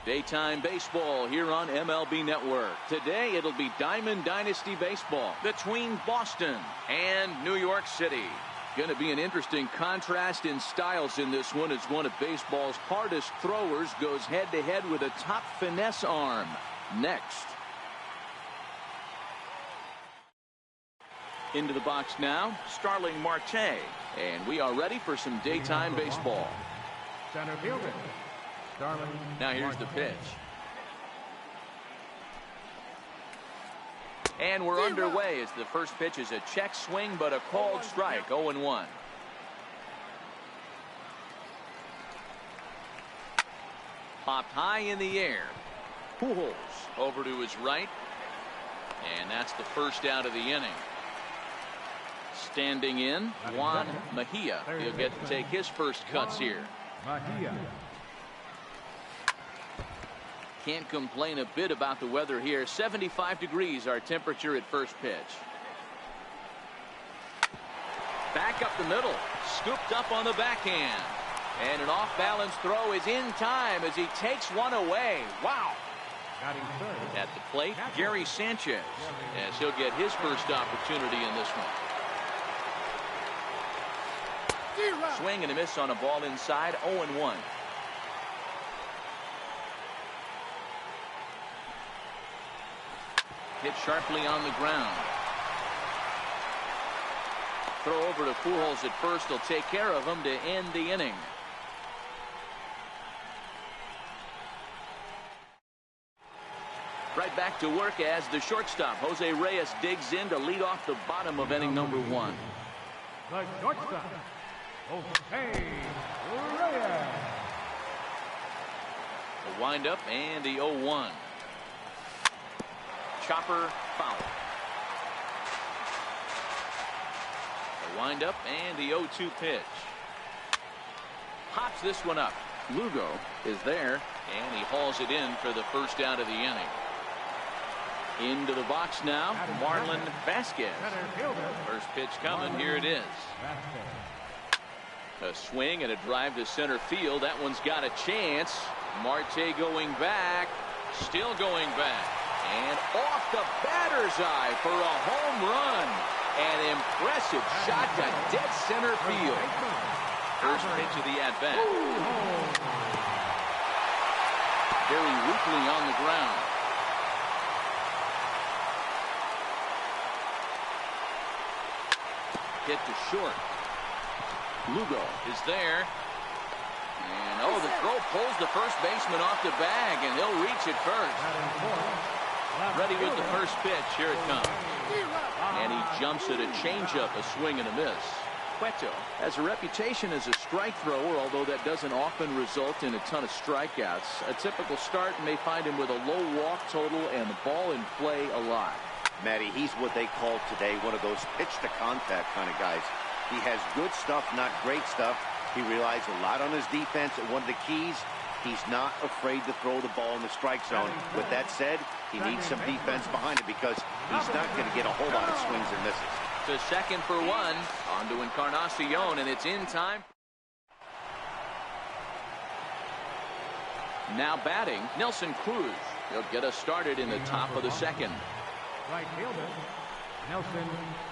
Daytime baseball here on MLB Network. Today it'll be Diamond Dynasty baseball between Boston and New York City. Going to be an interesting contrast in styles in this one as one of baseball's hardest throwers goes head-to-head with a top finesse arm. Next. Into the box now, Starling Marte. And we are ready for some daytime baseball. Center fielder, Starling. Now here's the pitch. And we're underway as the first pitch is a check swing, but a called strike, 0-1. Popped high in the air. Pujols over to his right. And that's the first out of the inning. Standing in, Juan Mejia. He'll get to take his first cuts here. Mejia. Can't complain a bit about the weather here. 75 degrees our temperature at first pitch. Back up the middle. Scooped up on the backhand. And an off-balance throw is in time as he takes one away. Wow. At the plate, Gary Sanchez, as he'll get his first opportunity in this one. Swing and a miss on a ball inside, 0-1. Hit sharply on the ground. Throw over to Pujols at first. He'll take care of him to end the inning. Right back to work as the shortstop, Jose Reyes, digs in to lead off the bottom of inning number 1. The shortstop, Jose Reyes. The windup and the 0-1. Chopper foul. The windup and the 0-2 pitch. Pops this one up. Lugo is there, and he hauls it in for the first out of the inning. Into the box now, Marlon Vasquez. First pitch coming, here it is. A swing and a drive to center field. That one's got a chance. Marte going back, still going back. And off the batter's eye for a home run. An impressive shot to dead center field. First pitch of the at-bat. Very weakly on the ground. Hit to short. Lugo is there. And the throw pulls the first baseman off the bag, and he'll reach it first. Ready with the first pitch. Here it comes. And he jumps at a changeup, a swing and a miss. Cueto has a reputation as a strike thrower, although that doesn't often result in a ton of strikeouts. A typical start may find him with a low walk total and the ball in play a lot. Matty, he's what they call today one of those pitch-to-contact kind of guys. He has good stuff, not great stuff. He relies a lot on his defense, and one of the keys, he's not afraid to throw the ball in the strike zone. With that said, he needs some defense behind it because he's not going to get a whole lot of swings and misses. To second for one. On to Encarnacion, and it's in time. Now batting, Nelson Cruz. He'll get us started in the top of the second. Right fielder, Nelson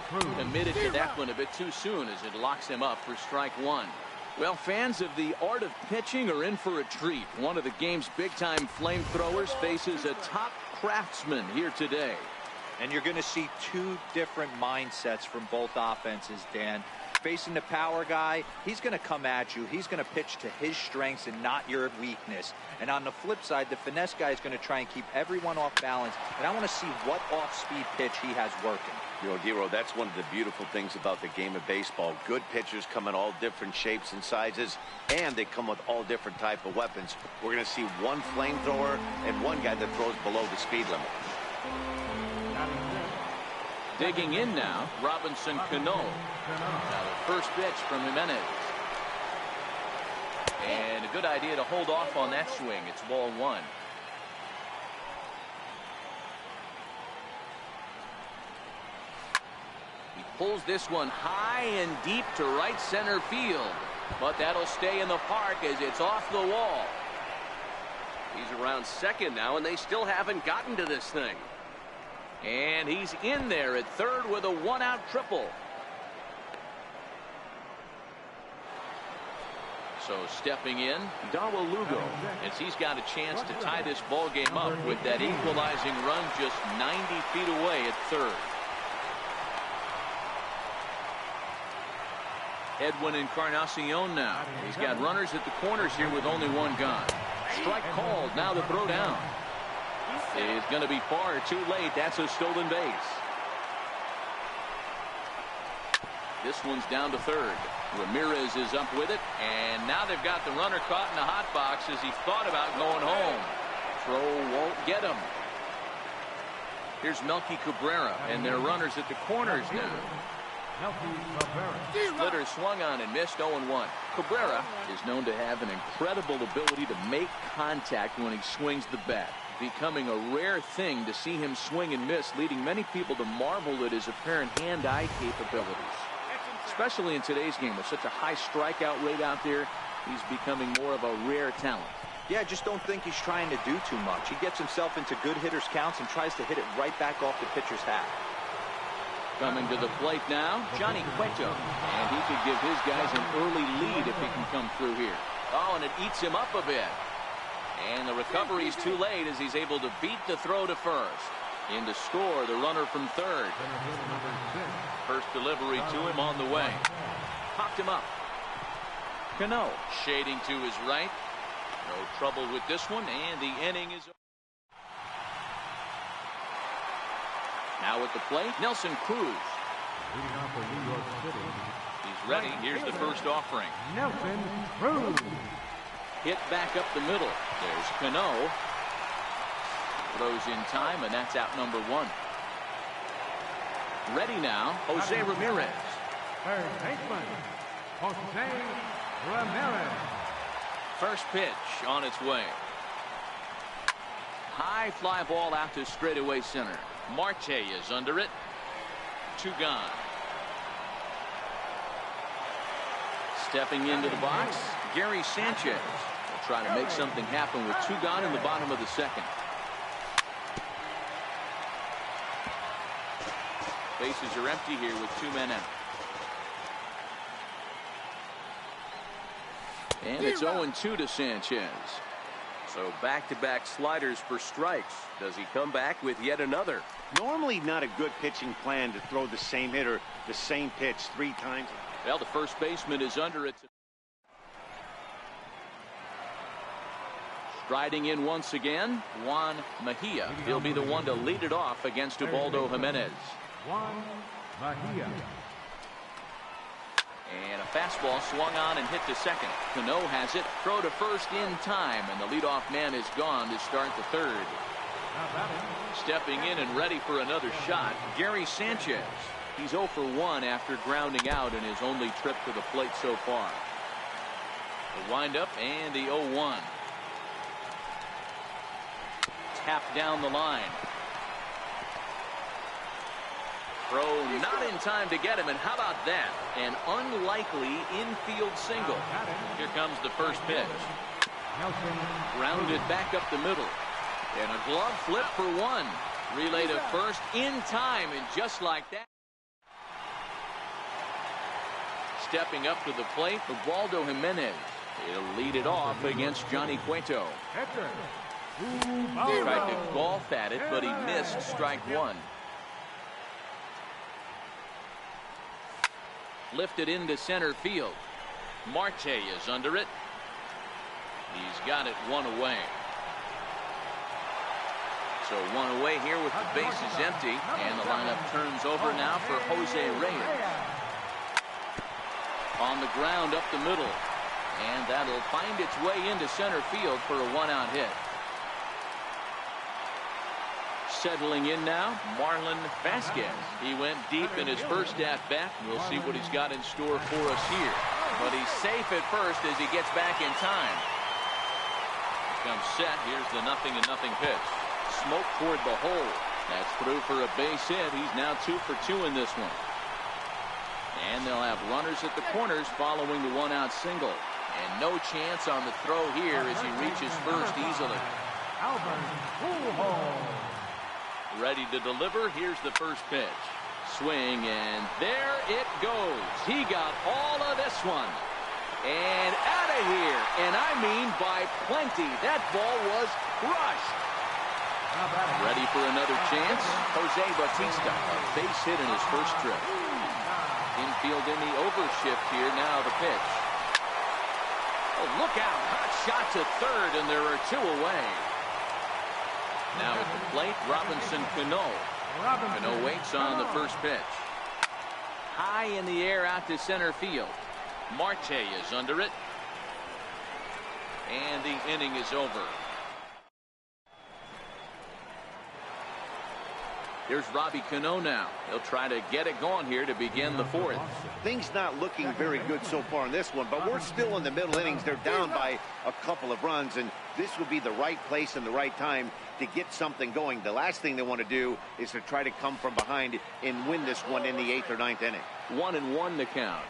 Cruz. Committed to that one a bit too soon as it locks him up for strike one. Well, fans of the art of pitching are in for a treat. One of the game's big-time flamethrowers faces a top craftsman here today. And you're going to see two different mindsets from both offenses, Dan. Facing the power guy, he's going to come at you. He's going to pitch to his strengths and not your weakness. And on the flip side, the finesse guy is going to try and keep everyone off balance. And I want to see what off-speed pitch he has working. You know, Dero, that's one of the beautiful things about the game of baseball. Good pitchers come in all different shapes and sizes, and they come with all different type of weapons. We're going to see one flamethrower and one guy that throws below the speed limit. Digging in now, Robinson Cano. Now the first pitch from Jimenez. And a good idea to hold off on that swing. It's ball one. He pulls this one high and deep to right center field. But that'll stay in the park as it's off the wall. He's around second now, and they still haven't gotten to this thing. And he's in there at third with a one-out triple. So stepping in, Lugo, as he's got a chance to tie this ball game up with that equalizing run just 90 feet away at third. Edwin Encarnacion now. He's got runners at the corners here with only one gone. Strike called. Now the throw down. It's going to be far too late. That's a stolen base. This one's down to third. Ramirez is up with it, and now they've got the runner caught in the hot box as he thought about going home. Throw won't get him. Here's Melky Cabrera, and their runners at the corners now. Splitter swung on and missed 0-1. Cabrera is known to have an incredible ability to make contact when he swings the bat, becoming a rare thing to see him swing and miss, leading many people to marvel at his apparent hand-eye capabilities. Especially in today's game with such a high strikeout rate out there, he's becoming more of a rare talent. Yeah, I just don't think he's trying to do too much. He gets himself into good hitters' counts and tries to hit it right back off the pitcher's hat. Coming to the plate now, Johnny Cueto. And he could give his guys an early lead if he can come through here. Oh, and it eats him up a bit. And the recovery's too late as he's able to beat the throw to first. In to score, the runner from third. First delivery to him on the way. Popped him up. Cano shading to his right. No trouble with this one, and the inning is over. Now at the plate, Nelson Cruz. Leading off for New York City. He's ready. Here's the first offering. Nelson Cruz. Hit back up the middle. There's Cano. Throws in time, and that's out number one. Ready now, Jose Ramirez. Third baseman, Jose Ramirez. First pitch on its way. High fly ball out to straightaway center. Marte is under it. Two gone. Stepping into the box, Gary Sanchez will try to make something happen with two gone in the bottom of the second. Bases are empty here with two men out. And it's 0-2 to Sanchez. So back-to-back sliders for strikes. Does he come back with yet another? Normally not a good pitching plan to throw the same hitter the same pitch 3 times. Well, the first baseman is under it. Striding in once again, Juan Mejia. He'll be the one to lead it off against Ubaldo Jimenez. Juan Mejia. And a fastball swung on and hit to second. Cano has it. Throw to first in time, and the leadoff man is gone to start the third. Stepping in and ready for another shot, Gary Sanchez. He's 0 for 1 after grounding out in his only trip to the plate so far. The windup and the 0-1. Tapped down the line. Throw not in time to get him, and how about that? An unlikely infield single. Here comes the first pitch. Grounded back up the middle. And a glove flip for one. Relay to first in time, and just like that. Stepping up to the plate, Ubaldo Jimenez. He'll lead it off against Johnny Cueto. Tried to golf at it, but he missed strike one. Lifted into center field. Marte is under it. He's got it one away. So one away here with the bases empty, and the lineup turns over now for Jose Reyes. On the ground up the middle, and that'll find its way into center field for a one-out hit. Settling in now, Marlon Vasquez. He went deep in his first at-bat. We'll see what he's got in store for us here. But he's safe at first as he gets back in time. Comes set. Here's the 0-0 pitch. Smoke toward the hole. That's through for a base hit. He's now 2 for 2 in this one. And they'll have runners at the corners following the one-out single. And no chance on the throw here as he reaches first easily. Ready to deliver. Here's the first pitch. Swing, and there it goes. He got all of this one. And out of here. And I mean by plenty. That ball was crushed. Ready for another chance. Jose Bautista, a base hit in his first trip. Infield in the overshift here. Now the pitch. Oh, look out. Hot shot to third, and there are two away. Now at the plate, Robinson Cano. Cano waits on the first pitch. High in the air out to center field. Marte is under it. And the inning is over. Here's Robbie Cano now. He'll try to get it going here to begin the fourth. Things not looking very good so far in this one, but we're still in the middle innings. They're down by a couple of runs, and this would be the right place and the right time to get something going. The last thing they want to do is to try to come from behind and win this one in the 8th or 9th inning. 1-1 the count.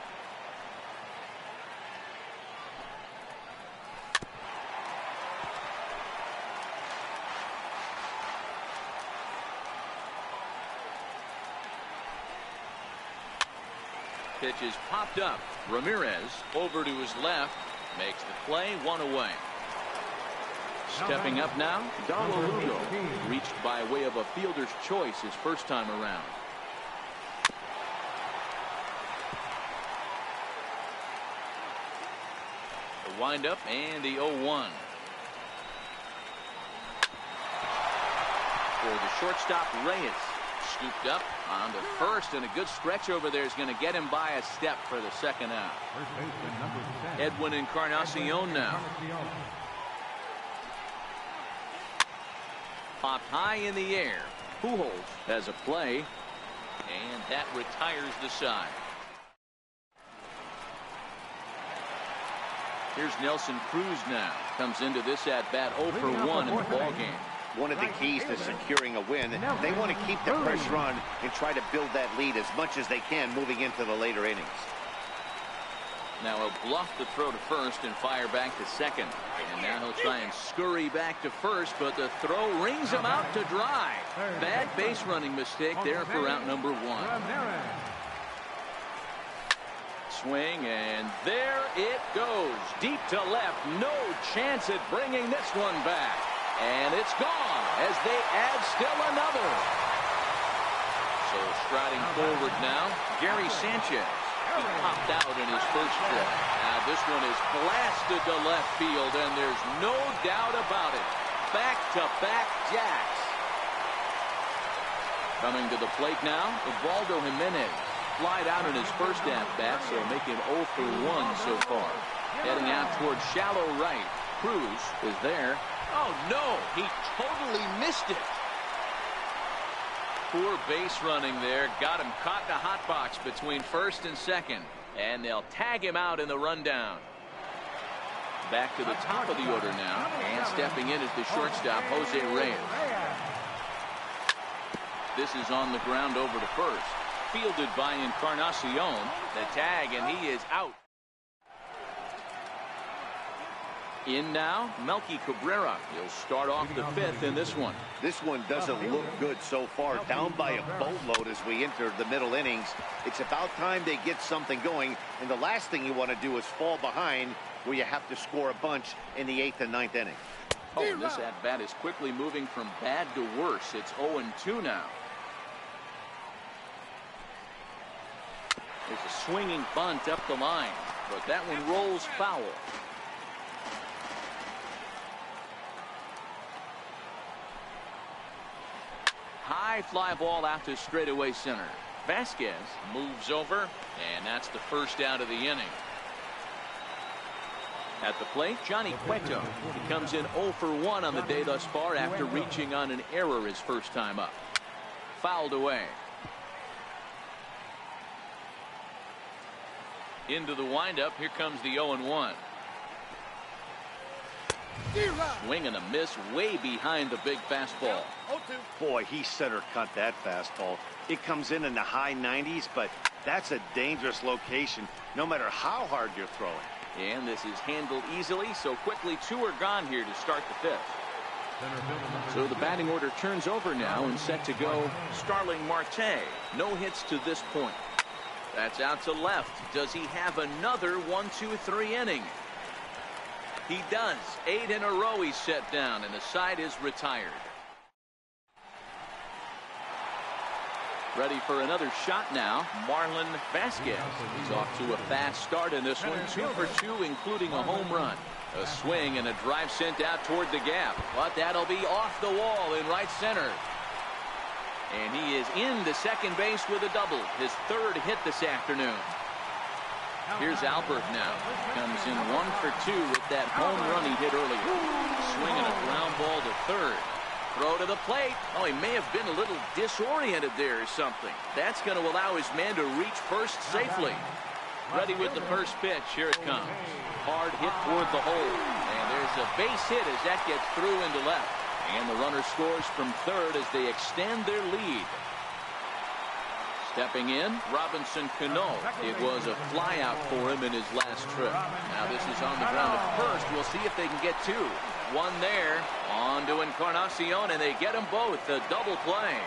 Pitch is popped up. Ramirez over to his left. Makes the play, one away. Stepping up now, Donald Lugo. Reached by way of a fielder's choice his first time around. The windup and the 0-1. For the shortstop, Reyes. Scooped up on the first, and a good stretch over there is going to get him by a step for the second out. Edwin Encarnacion now. Popped high in the air. Pujols has a play, and that retires the side. Here's Nelson Cruz now. Comes into this at-bat 0 for 1 in the ballgame. One of the keys to securing a win, they want to keep the pressure on and try to build that lead as much as they can moving into the later innings. Now he'll bluff the throw to first and fire back to second. And now he'll try and scurry back to first, but the throw rings him out to dry. Bad base running mistake there for out number 1. Swing, and there it goes. Deep to left. No chance at bringing this one back. And it's gone as they add still another. So striding forward now, Gary Sanchez. He popped out in his first trip. Now this one is blasted to left field, and there's no doubt about it. Back-to-back jacks. Coming to the plate now, Ubaldo Jimenez. Flied out in his first at-bat, so making 0 for 1 so far. Heading out towards shallow right. Cruz is there. Oh, no, he totally missed it. Poor base running there. Got him caught in a hot box between first and second. And they'll tag him out in the rundown. Back to the top of the order now. And stepping in is the shortstop, Jose Reyes. This is on the ground over to first. Fielded by Encarnacion. The tag, and he is out. In now, Melky Cabrera. He'll start off the 5th in this one. This one doesn't look good so far. Down by a boatload as we enter the middle innings. It's about time they get something going. And the last thing you want to do is fall behind where you have to score a bunch in the 8th and 9th inning. Oh, and this at-bat is quickly moving from bad to worse. It's 0-2 now. There's a swinging bunt up the line, but that one rolls foul. High fly ball out to straightaway center. Vasquez moves over, and that's the first out of the inning. At the plate, Johnny Cueto. He comes in 0 for 1 on the day thus far after reaching on an error his first time up. Fouled away. Into the windup. Here comes the 0-1. Swing and a miss way behind the big fastball. Boy, he center cut that fastball. It comes in the high 90s, but that's a dangerous location no matter how hard you're throwing. And this is handled easily, so quickly 2 are gone here to start the 5th. So the batting order turns over now and set to go Starling Marte. No hits to this point. That's out to left. Does he have another 1-2-3 inning? He does. 8 in a row he's set down, and the side is retired. Ready for another shot now, Marlon Vasquez. He's off to a fast start in this one. 2 for 2, including a home run. A swing and a drive sent out toward the gap. But that'll be off the wall in right center. And he is into second base with a double. His 3rd hit this afternoon. Here's Albert now. Comes in 1 for 2 with that home run he hit earlier. Swinging a ground ball to 3rd. Throw to the plate. Oh, he may have been a little disoriented there or something. That's going to allow his man to reach first safely. Ready with the first pitch. Here it comes. Hard hit toward the hole. And there's a base hit as that gets through into left. And the runner scores from 3rd as they extend their lead. Stepping in, Robinson Cano. It was a flyout for him in his last trip. Now this is on the ground at first. We'll see if they can get 2. 1 there. On to Encarnacion, and they get them both. A double play.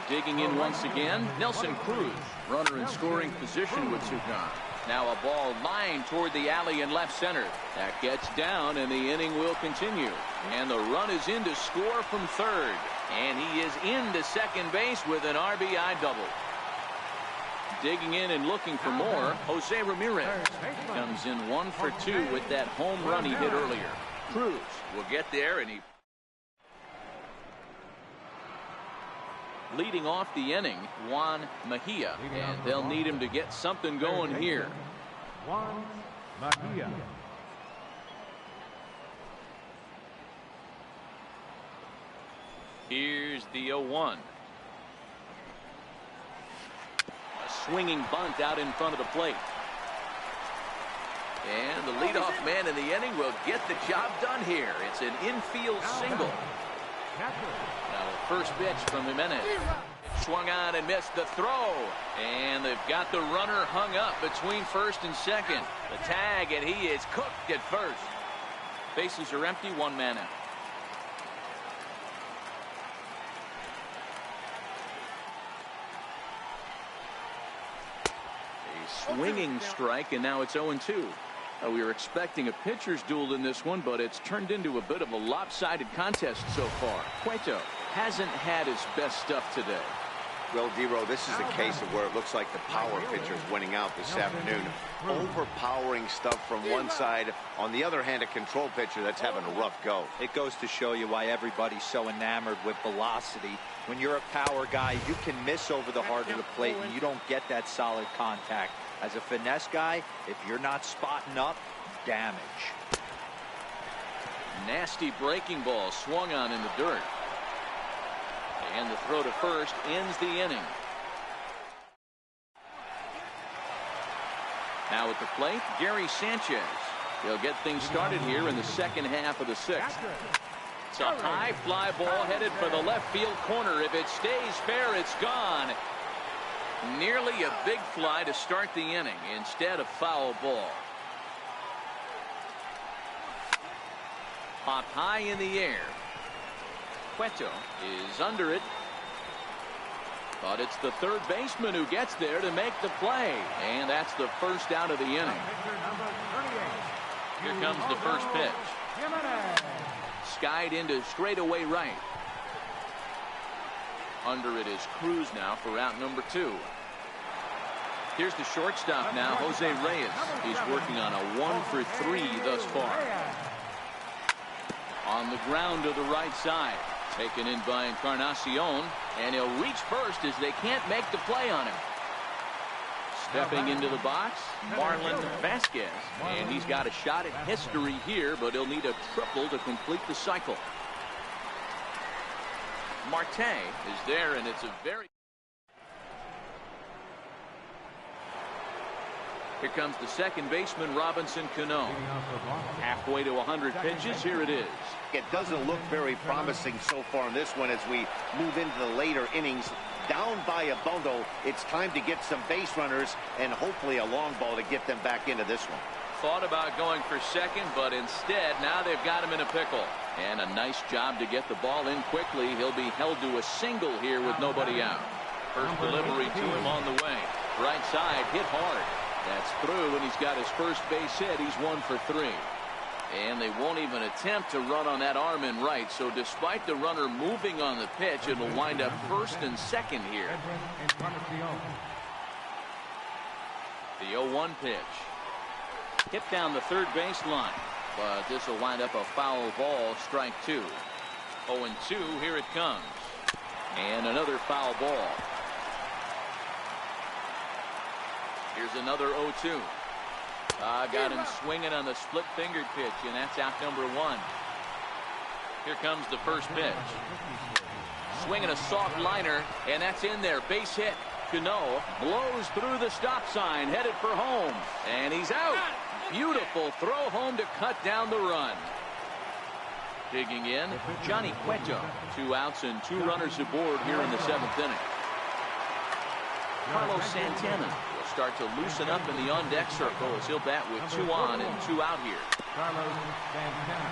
Digging in once again, Nelson Cruz. Runner in scoring position with 2 gone. Now a ball lined toward the alley in left center. That gets down, and the inning will continue. And the run is in to score from 3rd. And he is into second base with an RBI double. Digging in and looking for more, Jose Ramirez. Comes in 1 for 2 with that home run he hit earlier. Cruz will get there, and he... Leading off the inning, Juan Mejia, and they'll need him to get something going here. Juan Mejia. Here's the 0-1. A swinging bunt out in front of the plate. And the leadoff man in the inning will get the job done here. It's an infield single. Now the first pitch from Jimenez. Swung on and missed the throw. And they've got the runner hung up between 1st and 2nd. The tag, and he is cooked at 1st. Bases are empty, 1 man out. A swinging strike, and now it's 0-2. We were expecting a pitcher's duel in this one, but it's turned into a bit of a lopsided contest so far. Cueto hasn't had his best stuff today. Well, D-Row, this is a case of where it looks like the power pitcher's winning out this afternoon. Overpowering stuff from one side. On the other hand, a control pitcher that's having a rough go. It goes to show you why everybody's so enamored with velocity. When you're a power guy, you can miss over the heart of the plate, and you don't get that solid contact. As a finesse guy, if you're not spotting up, damage. Nasty breaking ball swung on in the dirt. And the throw to first ends the inning. Now at the plate, Gary Sanchez. He'll get things started here in the 2nd half of the 6th. It's a high fly ball headed for the left field corner. If it stays fair, it's gone. Nearly a big fly to start the inning instead of foul ball. Popped high in the air. Cueto is under it. But it's the 3rd baseman who gets there to make the play. And that's the 1st out of the inning. Here comes the first pitch. Skied into straightaway right. Under it is Cruz now for out number 2. Here's the shortstop now, Jose Reyes. He's working on a 1 for 3 thus far. On the ground to the right side. Taken in by Encarnacion. And he'll reach first as they can't make the play on him. Stepping into the box, Marlon Vasquez. And he's got a shot at history here, but he'll need a triple to complete the cycle. Marte is there, and it's a very... Here comes the 2nd baseman, Robinson Cano. Halfway to 100 pitches. Here it is. It doesn't look very promising so far in this one as we move into the later innings. Down by a bundle, it's time to get some base runners and hopefully a long ball to get them back into this one. Thought about going for second, but instead now they've got him in a pickle. And a nice job to get the ball in quickly. He'll be held to a single here with nobody out. First delivery to him on the way. Right side hit hard. That's through, and he's got his first base hit. He's 1 for 3. And they won't even attempt to run on that arm in right. So despite the runner moving on the pitch, it'll wind up first and second here. The 0-1 pitch. Hit down the third baseline. But this will wind up a foul ball, strike 2. 0-2, here it comes. And another foul ball. Here's another 0-2. Got him swinging on the split-fingered pitch, and that's out number 1. Here comes the first pitch. Swinging a soft liner, and that's in there. Base hit. Cano blows through the stop sign, headed for home, and he's out. Beautiful throw home to cut down the run. Digging in, Johnny Cueto. 2 outs and 2 runners aboard here in the 7th inning. Carlos Santana will start to loosen up in the on-deck circle as he'll bat with 2 on and 2 out here. Carlos Santana.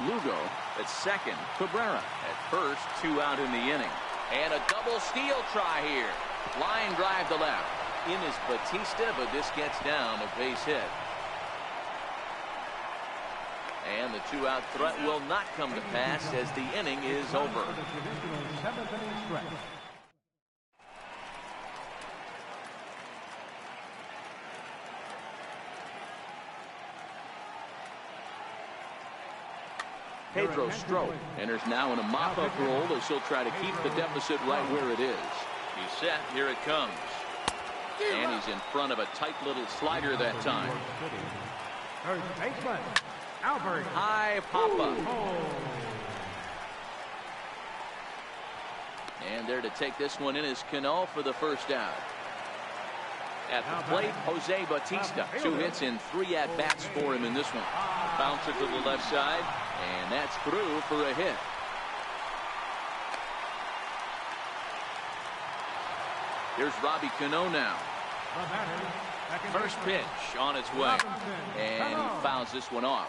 Lugo at second. Cabrera at first. 2 out in the inning. And a double steal try here. Line drive to left. In is Batista, but this gets down a base hit. And the 2-out threat will not come to pass as the inning is over. Pedro Strop enters now in a mop-up role as he'll try to keep the deficit right where it is. He's set. Here it comes. And he's in front of a tight little slider that time. First baseman, Albert. High pop-up. And there to take this one in is Cano for the first out. At the plate, Jose Batista. 2 hits and 3 at-bats for him in this one. Bouncer to the left side, and that's through for a hit. Here's Robbie Cano now. First pitch on its way, and he fouls this one off.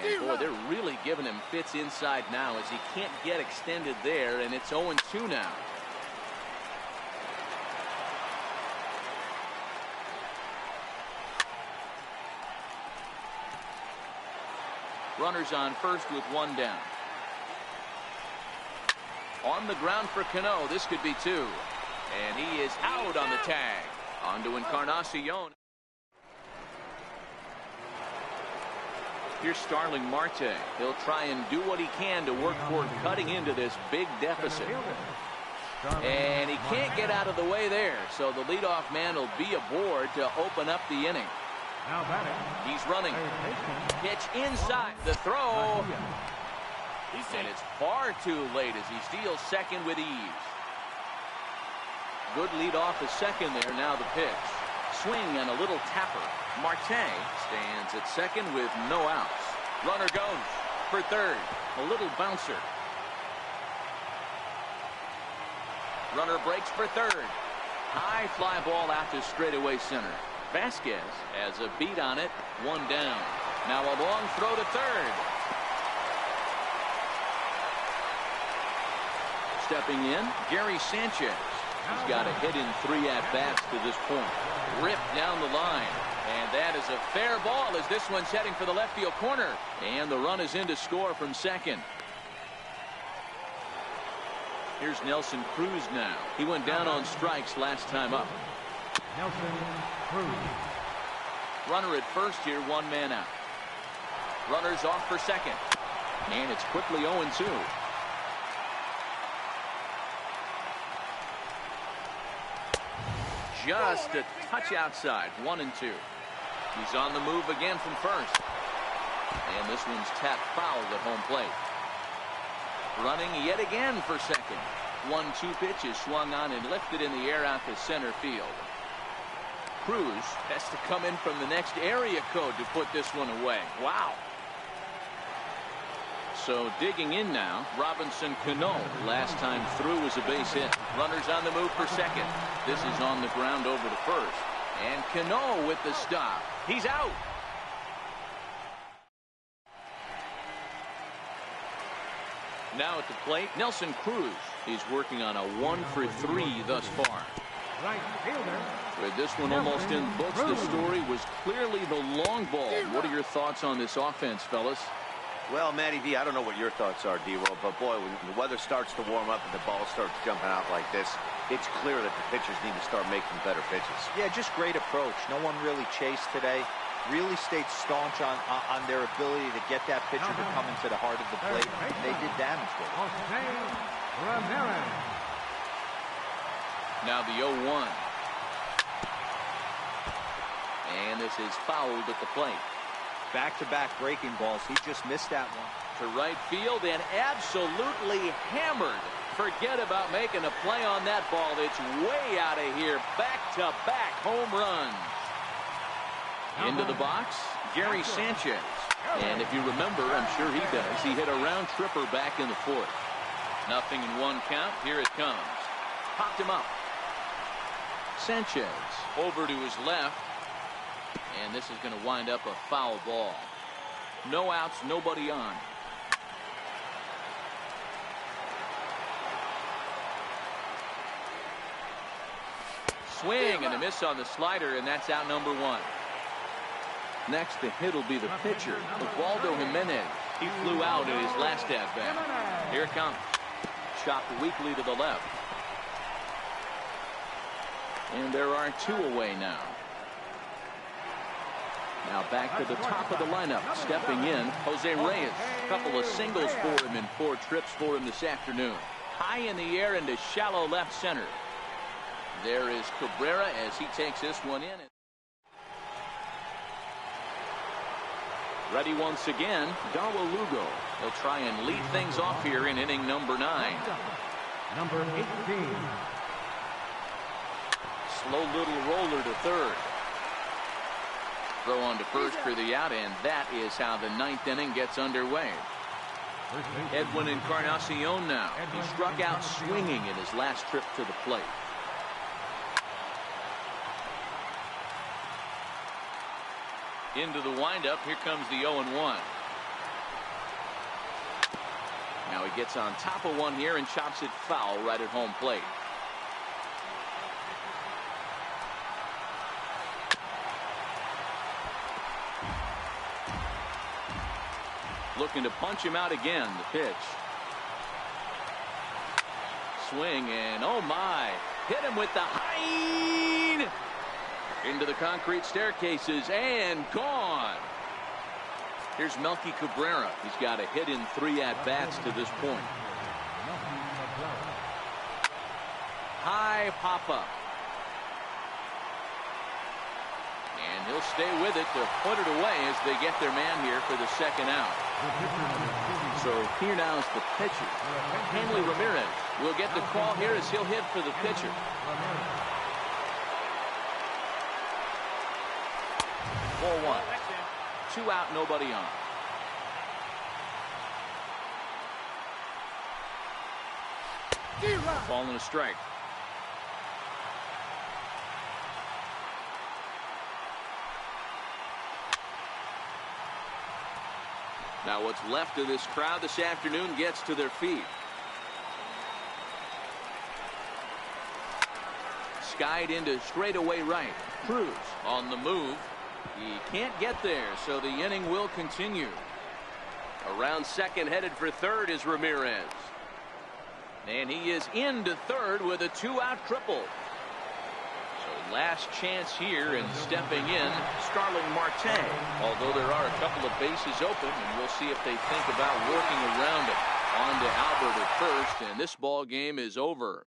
And boy, they're really giving him fits inside now as he can't get extended there, and it's 0-2 now. Runners on first with 1 down. On the ground for Cano. This could be 2. And he is out on the tag. On to Encarnacion. Here's Starling Marte. He'll try and do what he can to work toward cutting into this big deficit. And he can't get out of the way there. So the leadoff man will be aboard to open up the inning. He's running. Pitch inside. The throw. And it's far too late as he steals second with ease. Good lead off the second there. Now the pitch. Swing and a little tapper. Marte stands at second with no outs. Runner goes for third. A little bouncer. Runner breaks for third. High fly ball out to straightaway center. Vasquez has a beat on it. 1 down. Now a long throw to third. Stepping in, Gary Sanchez. He's got a hit in 3 at-bats to this point. Ripped down the line. And that is a fair ball as this one's heading for the left field corner. And the run is in to score from second. Here's Nelson Cruz now. He went down on strikes last time up. Nelson Cruz. Runner at first here, 1 man out. Runners off for second. And it's quickly 0-2. Just a touch outside. 1-2. He's on the move again from first. And this one's tapped foul at home plate. Running yet again for second. 1-2 pitch is swung on and lifted in the air out to center field. Cruz has to come in from the next area code to put this one away. Wow. So digging in now, Robinson Cano. Last time through was a base hit. Runners on the move for second. This is on the ground over to first. And Cano with the stop. He's out. Now at the plate, Nelson Cruz. He's working on a 1-for-3 thus far. Right fielder. With this one almost in books, the story was clearly the long ball. What are your thoughts on this offense, fellas? Well, Matty V, I don't know what your thoughts are, D-Roll, but boy, when the weather starts to warm up and the ball starts jumping out like this, it's clear that the pitchers need to start making better pitches. Yeah, just great approach. No one really chased today. Really stayed staunch on their ability to get that pitcher to come into the heart of the plate. They did damage with it. Now the 0-1. And this is fouled at the plate. Back-to-back breaking balls. He just missed that one. To right field and absolutely hammered. Forget about making a play on that ball. It's way out of here. Back-to-back home runs. Into the box, Gary Sanchez. And if you remember, I'm sure he does, he hit a round tripper back in the fourth. Nothing in one count. Here it comes. Popped him up. Sanchez over to his left. And this is going to wind up a foul ball. No outs, nobody on. Swing and a miss on the slider, and that's out number one. Next to hit will be the pitcher, Osvaldo Jimenez. He flew out in his last at-bat. Here it comes. Chopped weakly to the left. And there are two away now. Now back to the top of the lineup. Stepping in, Jose Reyes. A couple of singles for him and 4 trips for him this afternoon. High in the air into shallow left center. There is Cabrera as he takes this one in. Ready once again, Darwin Lugo. He'll try and lead things off here in inning number 9. Number 18. Slow little roller to third. Throw on to first for the out, and that is how the 9th inning gets underway. Edwin Encarnacion now. He struck out swinging in his last trip to the plate. Into the windup. Here comes the 0-1. Now he gets on top of one here and chops it foul right at home plate. Looking to punch him out again. The pitch. Swing and oh my. Hit him with the high. Into the concrete staircases and gone. Here's Melky Cabrera. He's got a hit in 3 at-bats to this point. High pop-up. And he'll stay with it to put it away as they get their man here for the second out. So here now is the pitcher. Hanley Ramirez will get the call here as he'll hit for the pitcher. 4-1. 2 out, nobody on. Ball and a strike. Now what's left of this crowd this afternoon gets to their feet. Skied into straightaway right. Cruz on the move. He can't get there, so the inning will continue. Around second, headed for third is Ramirez. And he is into third with a 2-out triple. So last chance here, and stepping in, Starling Marte. Although there are a couple of bases open, and we'll see if they think about working around it. On to Albert at first, and this ball game is over.